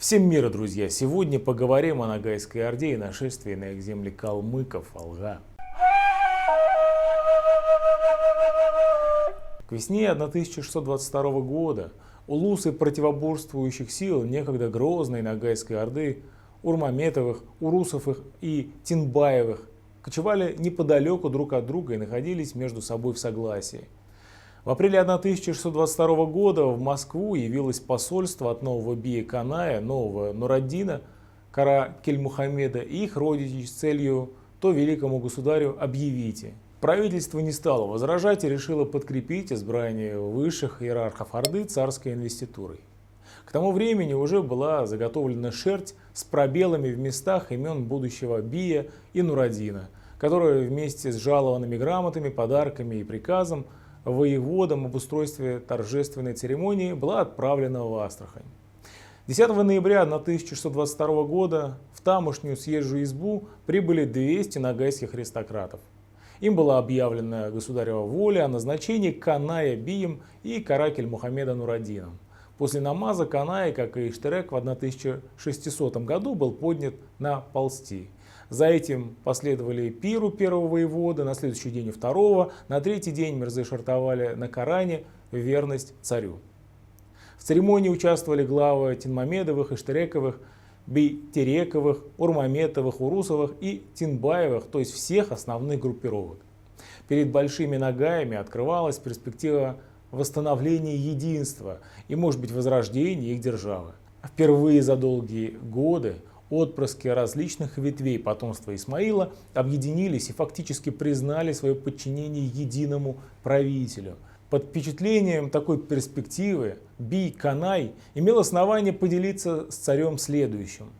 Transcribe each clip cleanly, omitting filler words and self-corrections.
Всем мира, друзья! Сегодня поговорим о Ногайской Орде и нашествии на их земли калмыков, алга. К весне 1622 года улусы противоборствующих сил некогда грозной Ногайской Орды Урмаметовых, Урусовых и Тинбаевых кочевали неподалеку друг от друга и находились между собой в согласии. В апреле 1622 года в Москву явилось посольство от нового бия Каная, нового Нураддина, Кара Кельмухамеда и их родичей с целью то великому государю объявите. Правительство не стало возражать и решило подкрепить избрание высших иерархов Орды царской инвеститурой. К тому времени уже была заготовлена шерсть с пробелами в местах имен будущего бия и Нураддина, которая вместе с жалованными грамотами, подарками и приказом воеводам об устройстве торжественной церемонии была отправлена в Астрахань. 10 ноября 1622 года в тамошнюю съезжую избу прибыли 200 ногайских аристократов. Им была объявлена государева воля о назначении Каная бием и Каракель Мухаммеда Нураддином. После намаза Канай, как и Иштерек, в 1600 году был поднят на полсти. За этим последовали пиру первого воевода, на следующий день и второго, на третий день мирзы шартовали на Коране в верность царю. В церемонии участвовали главы Тинмамедовых, Иштерековых, Бейтерековых, Урмаметовых, Урусовых и Тинбаевых, то есть всех основных группировок. Перед большими ногаями открывалась перспектива восстановления единства и, может быть, возрождения их державы. Впервые за долгие годы отпрыски различных ветвей потомства Исмаила объединились и фактически признали свое подчинение единому правителю. Под впечатлением такой перспективы бий Канай имел основание поделиться с царем следующим,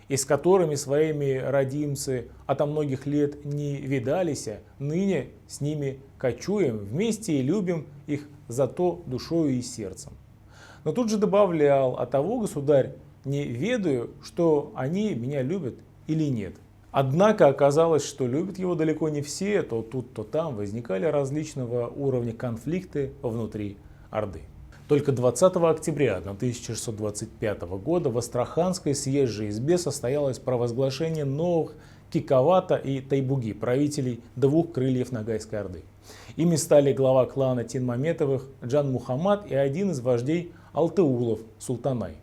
и с которыми своими родимцы ото многих лет не видались, ныне с ними кочуем вместе и любим их зато душою и сердцем. Но тут же добавлял: а того, государь, не ведаю, что они меня любят или нет. Однако оказалось, что любят его далеко не все, то тут, то там возникали различного уровня конфликты внутри Орды. Только 20 октября 1625 года в Астраханской съезжей избе состоялось провозглашение новых Киковата и Тайбуги, правителей двух крыльев Ногайской Орды. Ими стали глава клана Тинмаметовых Джан Мухаммад и один из вождей Алтеулов Султанай.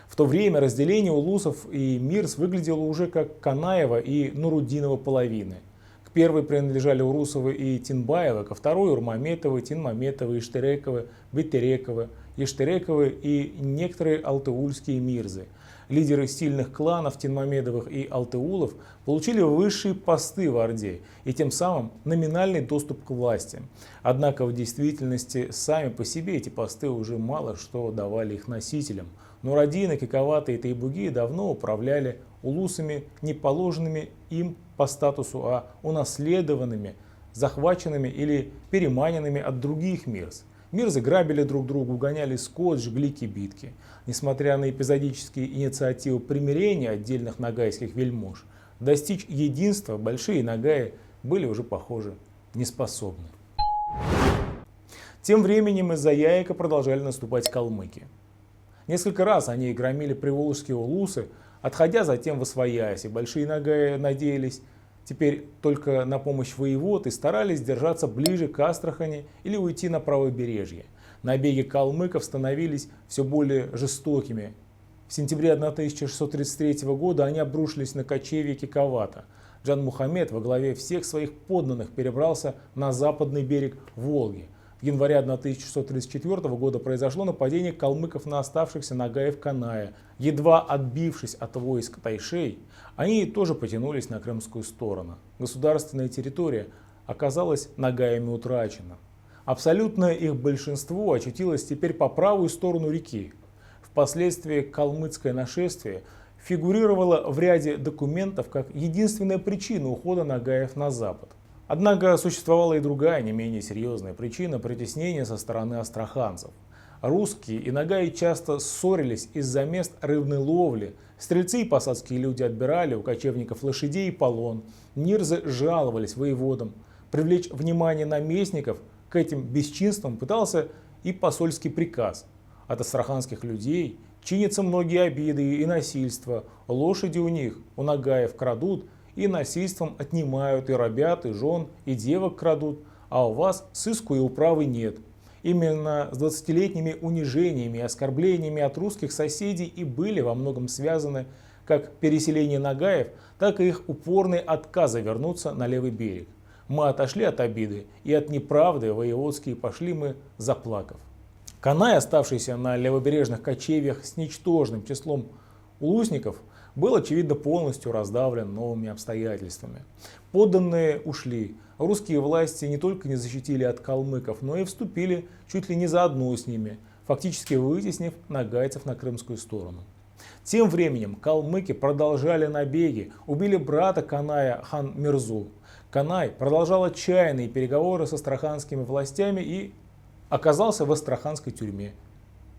В то время разделение улусов и мирс выглядело уже как Канаева и Нуруддинова половины. К первой принадлежали Урусовы и Тинбаевы, ко второй Урмаметовы, Тинмаметовы, Иштерековы, Бейтерековы, Иштерековы и некоторые алтеульские мирзы. Лидеры сильных кланов Тинмамедовых и Алтеулов получили высшие посты в Орде и тем самым номинальный доступ к власти. Однако в действительности сами по себе эти посты уже мало что давали их носителям. Нураддины, Киковаты и Тайбуги давно управляли улусами, не положенными им по статусу, а унаследованными, захваченными или переманенными от других мирс. Мирзы грабили друг друга, угоняли скот, жгли кибитки. Несмотря на эпизодические инициативы примирения отдельных ногайских вельмож, достичь единства большие нагаи были уже, похоже, неспособны. Тем временем из-за Яика продолжали наступать калмыки. Несколько раз они громили приволжские улусы, отходя затем восвоясь, и большие нагаи надеялись теперь только на помощь воевод и старались держаться ближе к Астрахани или уйти на правобережье. Набеги калмыков становились все более жестокими. В сентябре 1633 года они обрушились на кочевье Киковата. Джан Мухаммед во главе всех своих подданных перебрался на западный берег Волги. В январе 1634 года произошло нападение калмыков на оставшихся нагаев Каная. Едва отбившись от войск тайшей, они тоже потянулись на крымскую сторону. Государственная территория оказалась нагаями утрачена. Абсолютное их большинство очутилось теперь по правую сторону реки. Впоследствии калмыцкое нашествие фигурировало в ряде документов как единственная причина ухода нагаев на запад. Однако существовала и другая, не менее серьезная причина притеснения со стороны астраханцев. Русские и нагаи часто ссорились из-за мест рыбной ловли. Стрельцы и посадские люди отбирали у кочевников лошадей и полон. Мирзы жаловались воеводам. Привлечь внимание наместников к этим бесчинствам пытался и посольский приказ. От астраханских людей чинятся многие обиды и насильства, лошади у них, у нагаев, крадут, и насильством отнимают и рабят, и жен, и девок крадут, а у вас сыску и управы нет. Именно с 20-летними унижениями и оскорблениями от русских соседей и были во многом связаны как переселение нагаев, так и их упорные отказы вернуться на левый берег. Мы отошли от обиды, и от неправды воеводские пошли мы, заплакав. Канай, оставшийся на левобережных кочевьях с ничтожным числом улусников, был, очевидно, полностью раздавлен новыми обстоятельствами. Подданные ушли. Русские власти не только не защитили от калмыков, но и вступили чуть ли не заодно с ними, фактически вытеснив нагайцев на крымскую сторону. Тем временем калмыки продолжали набеги, убили брата Каная, хан Мирзу. Канай продолжал отчаянные переговоры с астраханскими властями и оказался в астраханской тюрьме.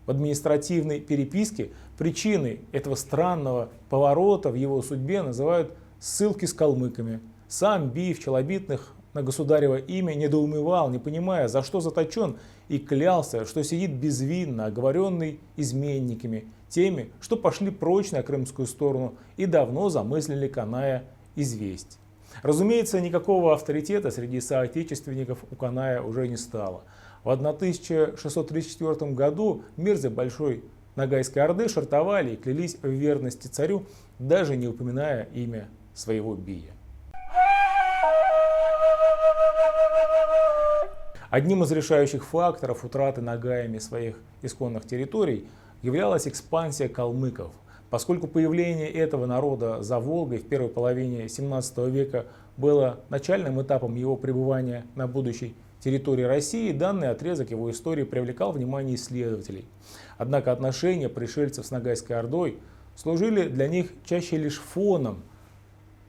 В административной переписке причиной этого странного поворота в его судьбе называют ссылки с калмыками. Сам Бий в челобитных на государево имя недоумевал, не понимая, за что заточен, и клялся, что сидит безвинно, оговоренный изменниками, теми, что пошли прочь на крымскую сторону и давно замыслили Каная известь. Разумеется, никакого авторитета среди соотечественников у Каная уже не стало. В 1634 году мирзы Большой Ногайской Орды шартовали и клялись в верности царю, даже не упоминая имя своего Бия. Одним из решающих факторов утраты нагаями своих исконных территорий являлась экспансия калмыков. Поскольку появление этого народа за Волгой в первой половине 17 века было начальным этапом его пребывания на будущей территории России, данный отрезок его истории привлекал внимание исследователей. Однако отношения пришельцев с Ногайской Ордой служили для них чаще лишь фоном,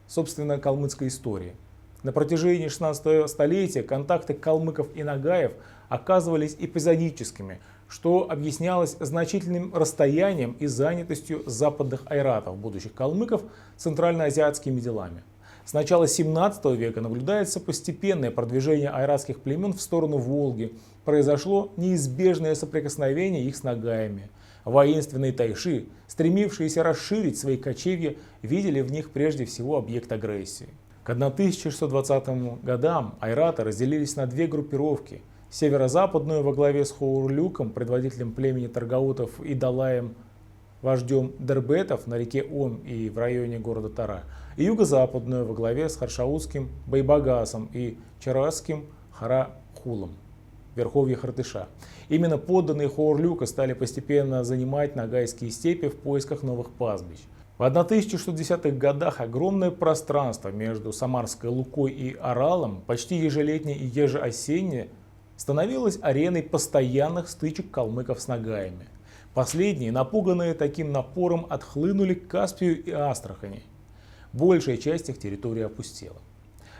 собственно, калмыцкой истории. На протяжении 16 столетия контакты калмыков и нагаев оказывались эпизодическими, что объяснялось значительным расстоянием и занятостью западных айратов, будущих калмыков, центральноазиатскими делами. С начала 17 века наблюдается постепенное продвижение айратских племен в сторону Волги. Произошло неизбежное соприкосновение их с нагаями. Воинственные тайши, стремившиеся расширить свои кочевья, видели в них прежде всего объект агрессии. К 1620 годам айраты разделились на две группировки. Северо-западную во главе с Хоорлюком, предводителем племени Таргаутов, и Далаем, вождем Дербетов на реке Ом и в районе города Тара, и юго-западную во главе с Харшаутским Байбагасом и Чарасским Харахулом, верховье Хартыша. Именно подданные Хоорлюка стали постепенно занимать нагайские степи в поисках новых пастбищ. В 1610-х годах огромное пространство между Самарской Лукой и Аралом, почти ежелетнее и ежеосеннее, становилось ареной постоянных стычек калмыков с нагаями. Последние, напуганные таким напором, отхлынули к Каспию и Астрахани. Большая часть их территории опустела.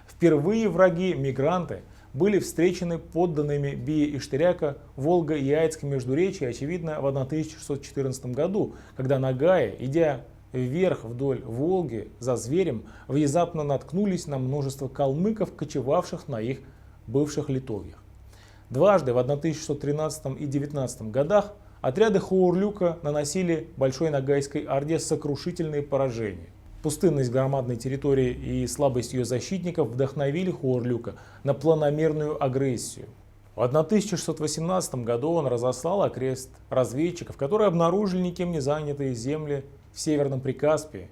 Впервые враги-мигранты были встречены подданными Бия и Штыряка в Волго-Яицком междуречии, очевидно, в 1614 году, когда нагаи, идя вверх вдоль Волги за зверем, внезапно наткнулись на множество калмыков, кочевавших на их бывших литовьях. Дважды в 1613 и 1619 годах отряды Хоорлюка наносили Большой Ногайской Орде сокрушительные поражения. Пустынность громадной территории и слабость ее защитников вдохновили Хоорлюка на планомерную агрессию. В 1618 году он разослал окрест разведчиков, которые обнаружили никем не занятые земли в Северном Прикаспии.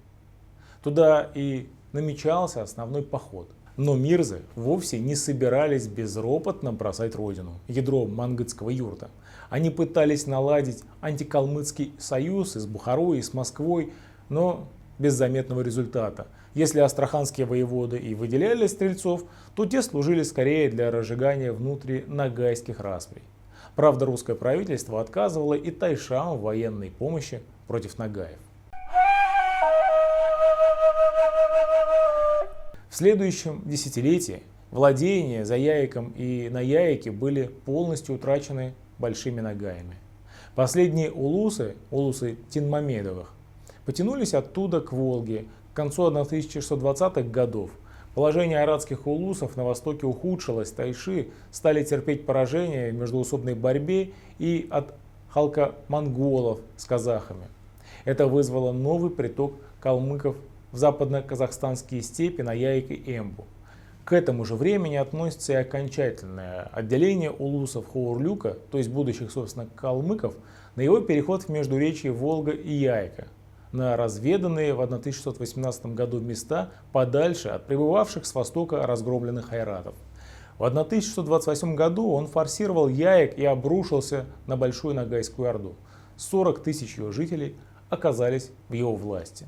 Туда и намечался основной поход. Но мирзы вовсе не собирались безропотно бросать родину, ядро мангытского юрта. Они пытались наладить антикалмыцкий союз и с Бухарой, и с Москвой, но без заметного результата. Если астраханские воеводы и выделяли стрельцов, то те служили скорее для разжигания внутри нагайских расприй. Правда, русское правительство отказывало и тайшам в военной помощи против нагаев. В следующем десятилетии владения за Яиком и на Яике были полностью утрачены большими нагаями. Последние улусы Тинмамедовых, потянулись оттуда к Волге к концу 1620-х годов. Положение айратских улусов на востоке ухудшилось, тайши стали терпеть поражение в междоусобной борьбе и от халко-монголов с казахами. Это вызвало новый приток калмыков в западно-казахстанские степи на Яик и Эмбу. К этому же времени относится и окончательное отделение улусов Ховурлука, то есть будущих, собственно, калмыков, на его переход в междуречье Волга и Яйка, на разведанные в 1618 году места подальше от прибывавших с востока разгромленных айратов. В 1628 году он форсировал Яик и обрушился на Большую Ногайскую Орду. 40 тысяч ее жителей оказались в его власти.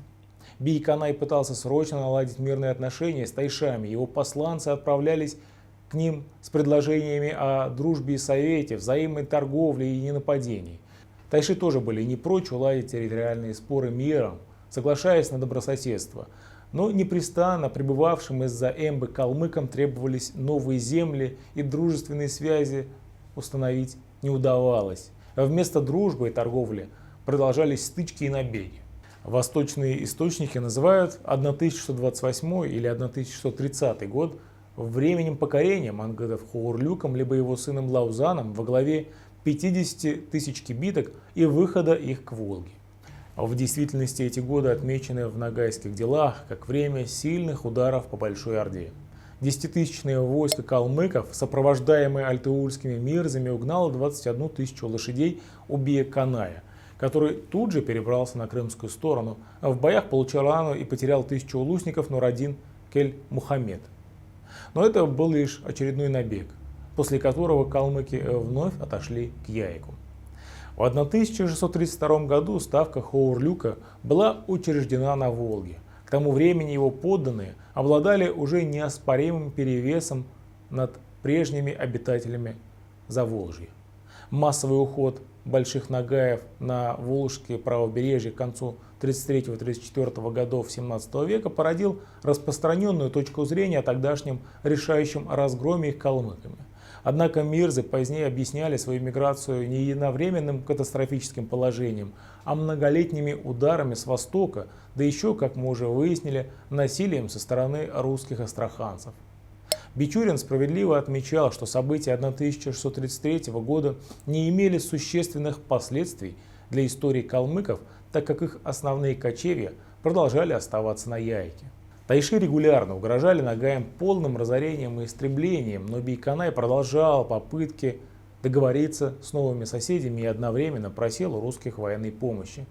Бий-Канай пытался срочно наладить мирные отношения с тайшами. Его посланцы отправлялись к ним с предложениями о дружбе и совете, взаимной торговле и ненападении. Тайши тоже были не прочь уладить территориальные споры миром, соглашаясь на добрососедство. Но непрестанно пребывавшим из-за Эмбы калмыкам требовались новые земли, и дружественные связи установить не удавалось. А вместо дружбы и торговли продолжались стычки и набеги. Восточные источники называют 1628 или 1630 год временем покорения мангытов Ховурлуком либо его сыном Лаузаном во главе 50 тысяч кибиток и выхода их к Волге. В действительности эти годы отмечены в ногайских делах как время сильных ударов по Большой Орде. Десятитысячное войско калмыков, сопровождаемое альтеульскими мирзами, угнало 21 тысячу лошадей у Бия-Каная, который тут же перебрался на крымскую сторону, а в боях получил рану и потерял 1000 улусников Нураддин Кель-Мухаммед. Но это был лишь очередной набег, после которого калмыки вновь отошли к Яйку. В 1632 году ставка Ховурлука была учреждена на Волге. К тому времени его подданные обладали уже неоспоримым перевесом над прежними обитателями Заволжья. Массовый уход больших нагаев на Волжские правобережья к концу 33-34 годов 17 века породил распространенную точку зрения о тогдашнем решающем разгроме их калмыками. Однако мирзы позднее объясняли свою миграцию не единовременным катастрофическим положением, а многолетними ударами с востока, да еще, как мы уже выяснили, насилием со стороны русских астраханцев. Бичурин справедливо отмечал, что события 1633 года не имели существенных последствий для истории калмыков, так как их основные кочевья продолжали оставаться на Яйке. Тайши регулярно угрожали нагаям полным разорением и истреблением, но Бий-Канай продолжал попытки договориться с новыми соседями и одновременно просил у русских военной помощи.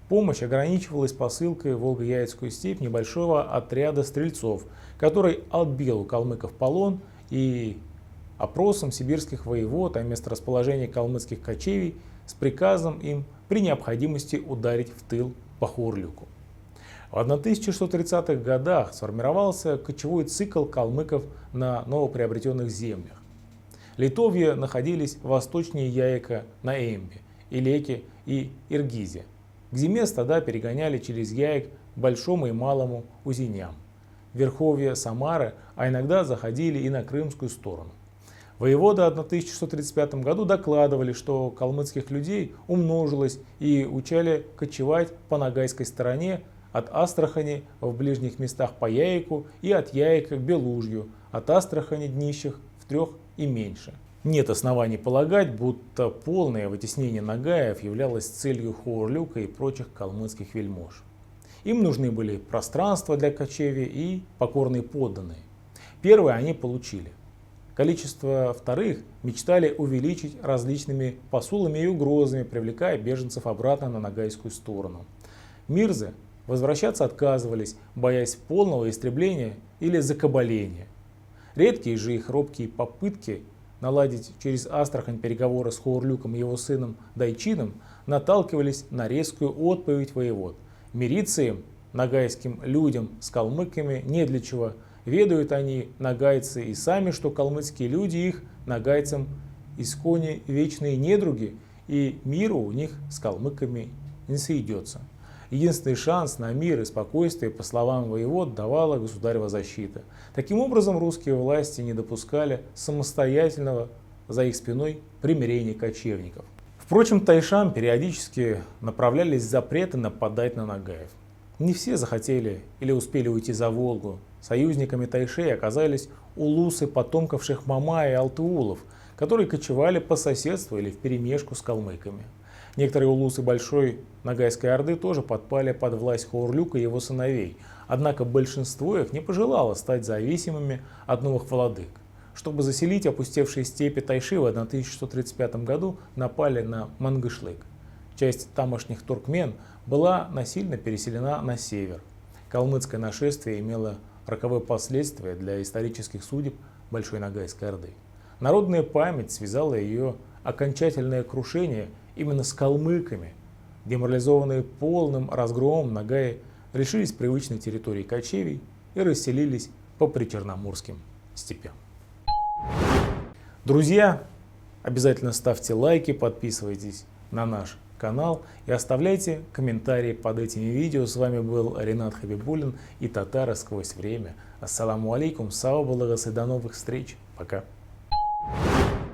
Помощь ограничивалась посылкой в Волго-Яицкую степь небольшого отряда стрельцов, который отбил у калмыков полон, и опросом сибирских воевод о месторасположении калмыцких кочевий с приказом им при необходимости ударить в тыл по Ховурлуку. В 1630-х годах сформировался кочевой цикл калмыков на новоприобретенных землях. Литовья находились восточнее Яика на Эмбе, Илеке и Иргизе. К зиме стада перегоняли через Яик Большому и Малому Узеням, верховья Самары, а иногда заходили и на крымскую сторону. Воеводы в 1635 году докладывали, что калмыцких людей умножилось и учали кочевать по ногайской стороне от Астрахани в ближних местах по Яику и от Яика к Белужью, от Астрахани днищих в 3 и меньше. Нет оснований полагать, будто полное вытеснение нагаев являлось целью Ховурлука и прочих калмыцких вельмож. Им нужны были пространство для кочевья и покорные подданные. Первые они получили. Количество вторых мечтали увеличить различными посулами и угрозами, привлекая беженцев обратно на ногайскую сторону. Мирзы возвращаться отказывались, боясь полного истребления или закабаления. Редкие же их робкие попытки наладить через Астрахань переговоры с Ховурлуком и его сыном Дайчином наталкивались на резкую отповедь воевод. Мириться им, ногайским людям, с калмыками не для чего. Ведают они, ногайцы, и сами, что калмыцкие люди их, ногайцам, искони вечные недруги, и миру у них с калмыками не сойдется. Единственный шанс на мир и спокойствие, по словам воевод, давала государева защита. Таким образом, русские власти не допускали самостоятельного за их спиной примирения кочевников. Впрочем, тайшам периодически направлялись запреты нападать на нагаев. Не все захотели или успели уйти за Волгу. Союзниками тайшей оказались улусы потомков Шехмамая и Алтыулов, которые кочевали по соседству или вперемешку с калмыками. Некоторые улусы Большой Ногайской Орды тоже подпали под власть Хаурлюка и его сыновей, однако большинство их не пожелало стать зависимыми от новых владык. Чтобы заселить опустевшие степи Тайши в 1135 году напали на Мангышлык. Часть тамошних туркмен была насильно переселена на север. Калмыцкое нашествие имело роковые последствия для исторических судеб Большой Ногайской Орды. Народная память связала ее окончательное крушение именно с калмыками. Деморализованные полным разгромом нагаи лишились привычной территории кочевий и расселились по причерноморским степям. Друзья, обязательно ставьте лайки, подписывайтесь на наш канал и оставляйте комментарии под этими видео. С вами был Ренат Хабибуллин и Татары сквозь время. Ассаламу алейкум, сау балагас и до новых встреч. Пока.